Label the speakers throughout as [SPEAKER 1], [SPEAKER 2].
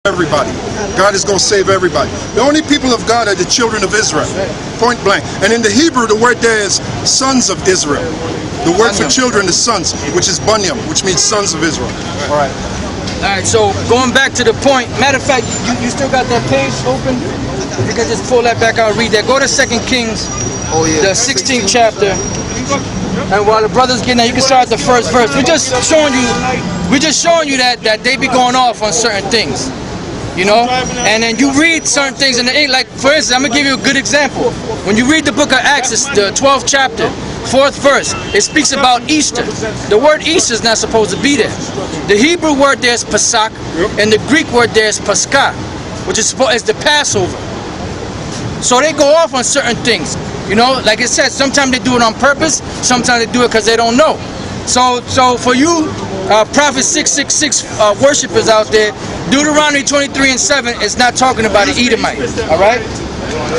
[SPEAKER 1] everybody. God is going to save everybody. The only people of God are the children of Israel. Point blank. And in the Hebrew, the word there is sons of Israel. The word for children is sons, which is bunyam, which means sons of Israel.
[SPEAKER 2] All right. All right, so going back to the point, matter of fact, you still got that page open? If you can just pull that back out and read that. Go to 2 Kings, the 16th chapter. And while the brother's getting that, you can start at the first verse. We're just showing you that they be going off on certain things. You know, and then you read certain things in the ink. Like, for instance, I'm gonna give you a good example. When you read the book of Acts, it's the 12th chapter, 4th verse. It speaks about Easter. The word Easter is not supposed to be there. The Hebrew word there is Pesach, and the Greek word there is Pascha, which is the Passover. So they go off on certain things. You know, like it says, sometimes they do it on purpose, sometimes they do it because they don't know. So for you, Prophet 666 worshippers out there, Deuteronomy 23:7 is not talking about an Edomite. All right?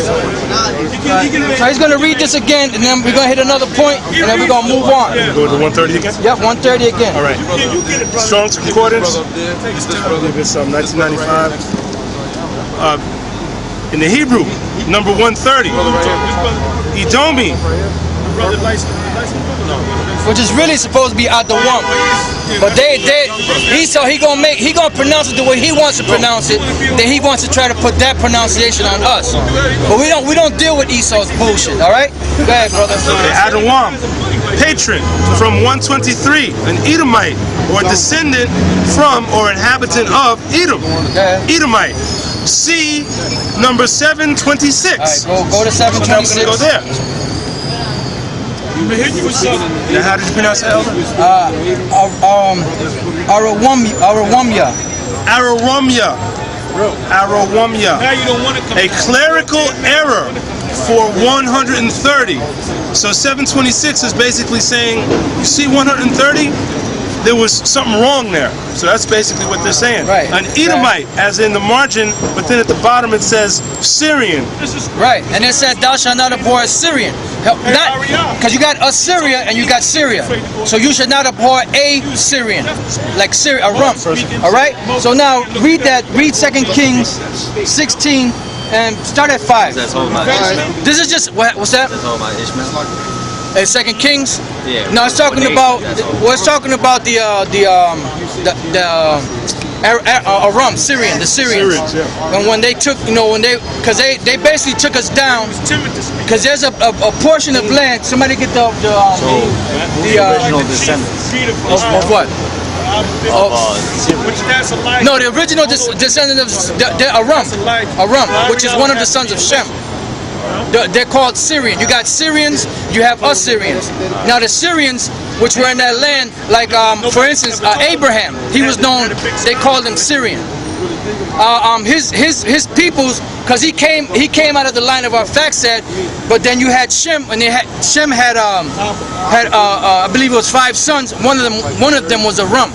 [SPEAKER 2] So he's going to read this again, and then we're going to hit another point, and then we're going to move on.
[SPEAKER 3] Go to 130 again?
[SPEAKER 2] Yep, 130 again.
[SPEAKER 3] All right. Strong's Concordance. I believe it's 1995. In the Hebrew, number 130. Edomi.
[SPEAKER 2] Which is really supposed to be out the one, but Esau he gonna pronounce it the way he wants to pronounce it. Then he wants to try to put that pronunciation on us. But we don't deal with Esau's bullshit. All right, go ahead, brother.
[SPEAKER 3] Okay, Adawam, patron from 123, an Edomite or descendant from or inhabitant of Edom. Edomite. C number 726.
[SPEAKER 2] All right, go to 726.
[SPEAKER 3] Go there. Now, how did you pronounce that, Elder?
[SPEAKER 2] Arawamya.
[SPEAKER 3] A clerical error for 130. So 726 is basically saying, you see 130? There was something wrong there. So that's basically what they're saying.
[SPEAKER 2] Right.
[SPEAKER 3] An Edomite, as in the margin, but then at the bottom it says Syrian.
[SPEAKER 2] Right, and it said thou shalt not abhor a Syrian. Because you got Assyria and you got Syria. So you should not abhor a Syrian. Like Syria, a rump. Alright? So now read 2 Kings 16 and start at 5. This is just, what's that? In 2 Kings?
[SPEAKER 4] Yeah.
[SPEAKER 2] No, it's talking about. Well, it's talking about the Aram, Syrian, the Syrians. And when they took, because they basically took us down. Because there's a portion of land. Somebody get the
[SPEAKER 4] original descendants
[SPEAKER 2] of what? No, the original descendant of Aram, which is one of the sons of Shem. They're called Syrian. You got Syrians, you have Assyrians. Now the Syrians, which were in that land, like for instance, Abraham, he was known. They called him Syrian. His peoples, because he came out of the line of Arphaxad, but then you had Shem, and Shem had I believe it was 5 sons. One of them was Aram.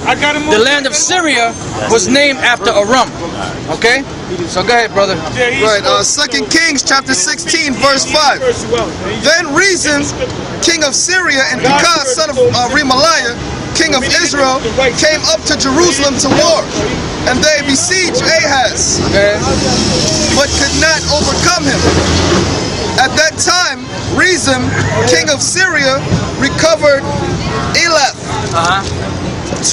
[SPEAKER 2] The land of Syria was named after Aram. Okay, so go ahead, brother.
[SPEAKER 5] Right, 2 Kings chapter 16 verse 5. Then Rezin, king of Syria, and Pekah, son of Remaliah, king of Israel, came up to Jerusalem to war, and they besieged Ahaz, but could not overcome him. At that time, Rezin, king of Syria, recovered Elath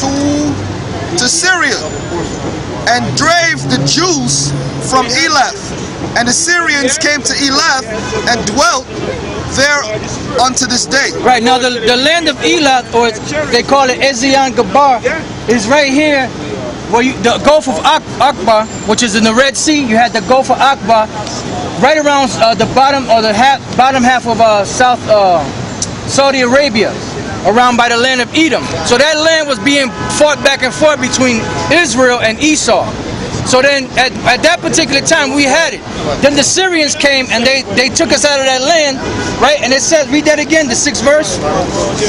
[SPEAKER 5] to Syria, and drave the Jews from Elath. And the Syrians came to Elath and dwelt there unto this day.
[SPEAKER 2] Right, now the land of Elath, or they call it Ezion Gabar, is right here where the Gulf of Aqaba, which is in the Red Sea. You had the Gulf of Aqaba right around the bottom, or the bottom half of South Saudi Arabia, around by the land of Edom. So that land was being fought back and forth between Israel and Esau. So then at that particular time we had it. Then the Syrians came and they took us out of that land, right? And it says, read that again, the 6th verse.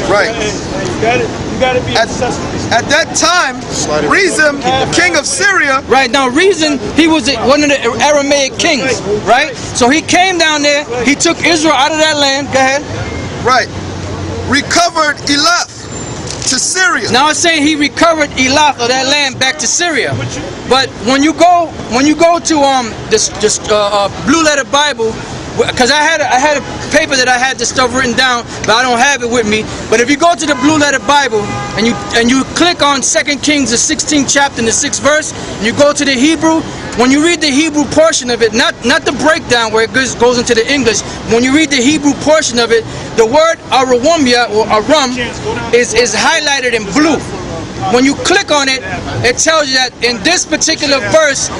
[SPEAKER 5] Right. At that time, Rezin, king of Syria.
[SPEAKER 2] Right, now Rezin, he was one of the Aramaic kings, right? So he came down there, he took Israel out of that land. Go ahead.
[SPEAKER 5] Right. Recovered Elath to Syria.
[SPEAKER 2] Now it's saying he recovered recovered Elath, or that land, back to Syria. But when you go to this Blue Letter Bible, because I had a paper that I had this stuff written down, but I don't have it with me. But if you go to the Blue Letter Bible and you click on 2 Kings, the 16th chapter and the 6th verse, and you go to the Hebrew, when you read the Hebrew portion of it, not the breakdown where it goes into the English, when you read the Hebrew portion of it, the word Arawumya or Aram is highlighted in blue. When you click on it, it tells you that in this particular verse,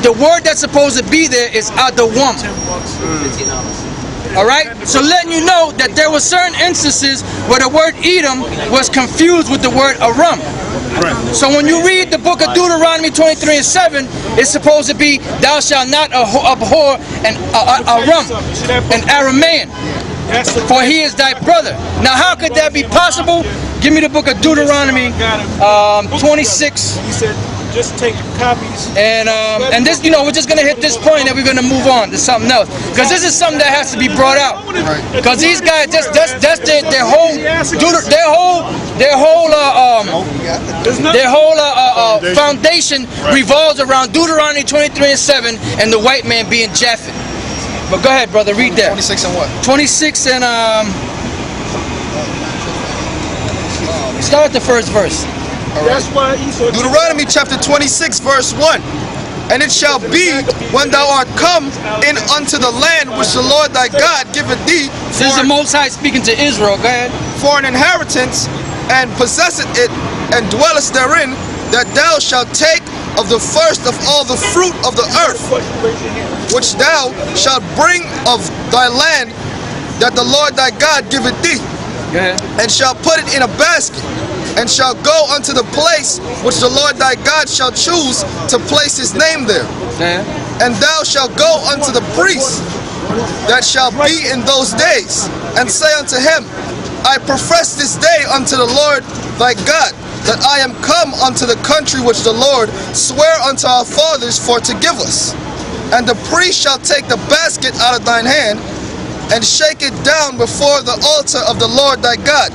[SPEAKER 2] the word that's supposed to be there is Adawam. Alright? So letting you know that there were certain instances where the word Edom was confused with the word Aram. So when you read the book of Deuteronomy 23:7, it's supposed to be, thou shalt not abhor an Aram, an Aramean, for he is thy brother. Now how could that be possible? Give me the book of Deuteronomy 26.
[SPEAKER 6] He said, just take copies.
[SPEAKER 2] And this, we're just gonna hit this point and we're gonna move on to something else, because this is something that has to be brought out. Because these guys, that's their whole foundation revolves around Deuteronomy 23:7 and the white man being Japhet. But go ahead, brother, read that.
[SPEAKER 5] 26 and what?
[SPEAKER 2] 26 and start at the first verse.
[SPEAKER 6] That's why Esau.
[SPEAKER 5] Deuteronomy chapter 26 verse 1. And it shall be when thou art come in unto the land which the Lord thy God giveth thee
[SPEAKER 2] This is the Most High speaking to Israel. Go ahead.
[SPEAKER 5] for an inheritance, and possesseth it, and dwellest therein, that thou shalt take of the first of all the fruit of the earth, which thou shalt bring of thy land, that the Lord thy God giveth thee, and shalt put it in a basket, and shalt go unto the place which the Lord thy God shall choose to place his name there. And thou shalt go unto the priest that shall be in those days, and say unto him, I profess this day unto the Lord thy God, that I am come unto the country which the Lord sware unto our fathers for to give us. And the priest shall take the basket out of thine hand, and shake it down before the altar of the Lord thy God.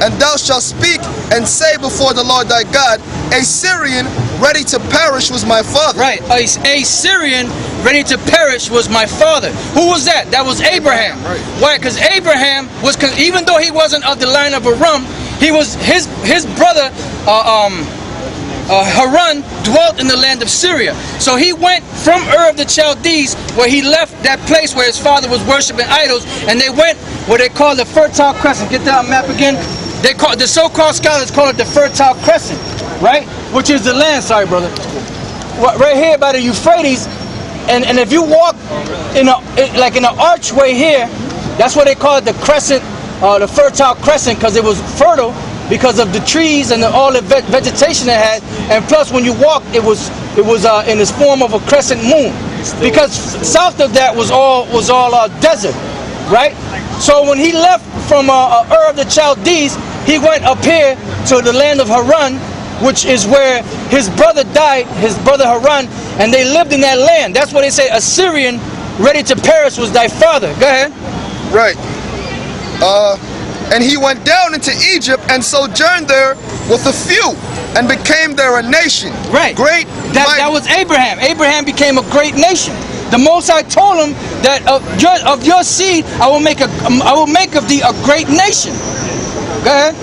[SPEAKER 5] And thou shalt speak and say before the Lord thy God, a Syrian ready to perish was my father.
[SPEAKER 2] Right, a Syrian ready to perish was my father. Who was that? That was Abraham. Why? Because Abraham was, even though he wasn't of the line of Aram, he was his brother Haran dwelt in the land of Syria. So he went from Ur of the Chaldees, where he left that place where his father was worshiping idols, and they went what they call the Fertile Crescent. Get that map again. They call the so-called scholars call it the Fertile Crescent, right? Which is the land. Sorry, brother. Right here by the Euphrates, and if you walk in an archway here, that's what they call it, the crescent, the Fertile Crescent, because it was fertile because of the trees and all the vegetation it had, and plus when you walk, it was in this form of a crescent moon, because south of that was all desert, right? So when he left from Ur of the Chaldees, he went up here to the land of Haran, which is where his brother died, his brother Haran, and they lived in that land. That's what they say, a Syrian ready to perish was thy father. Go ahead.
[SPEAKER 5] Right. And he went down into Egypt and sojourned there with a few, and became there a nation.
[SPEAKER 2] Right.
[SPEAKER 5] Great.
[SPEAKER 2] That was Abraham. Abraham became a great nation. The Most High told him that of your seed I will make of thee a great nation. Go ahead.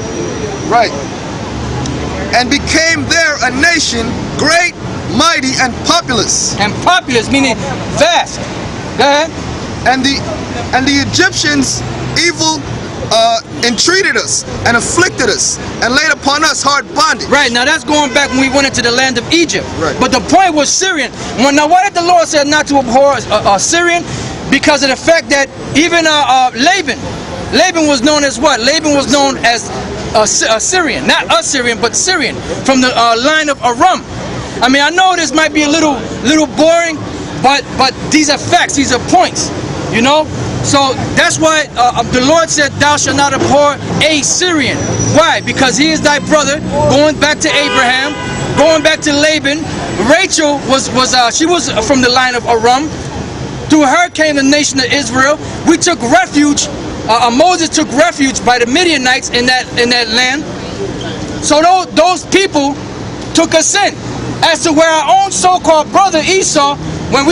[SPEAKER 5] Right. And became there a nation, great, mighty, and populous.
[SPEAKER 2] And populous meaning vast. Go ahead.
[SPEAKER 5] And the Egyptians evil entreated us and afflicted us and laid upon us hard bondage.
[SPEAKER 2] Right, now that's going back when we went into the land of Egypt.
[SPEAKER 5] Right.
[SPEAKER 2] But the point was Syrian. Now why did the Lord say not to abhor Syrian? Because of the fact that even Laban was known as what? Laban was known as Syrian. Not Assyrian, but Syrian. From the line of Aram. I mean, I know this might be a little boring, but these are facts, these are points, you know? So that's why the Lord said, thou shalt not abhor a Syrian. Why? Because he is thy brother, going back to Abraham, going back to Laban. Rachel was from the line of Aram. Through her came the nation of Israel. We took refuge. Moses took refuge by the Midianites in that land. So those people took assent as to where our own so-called brother Esau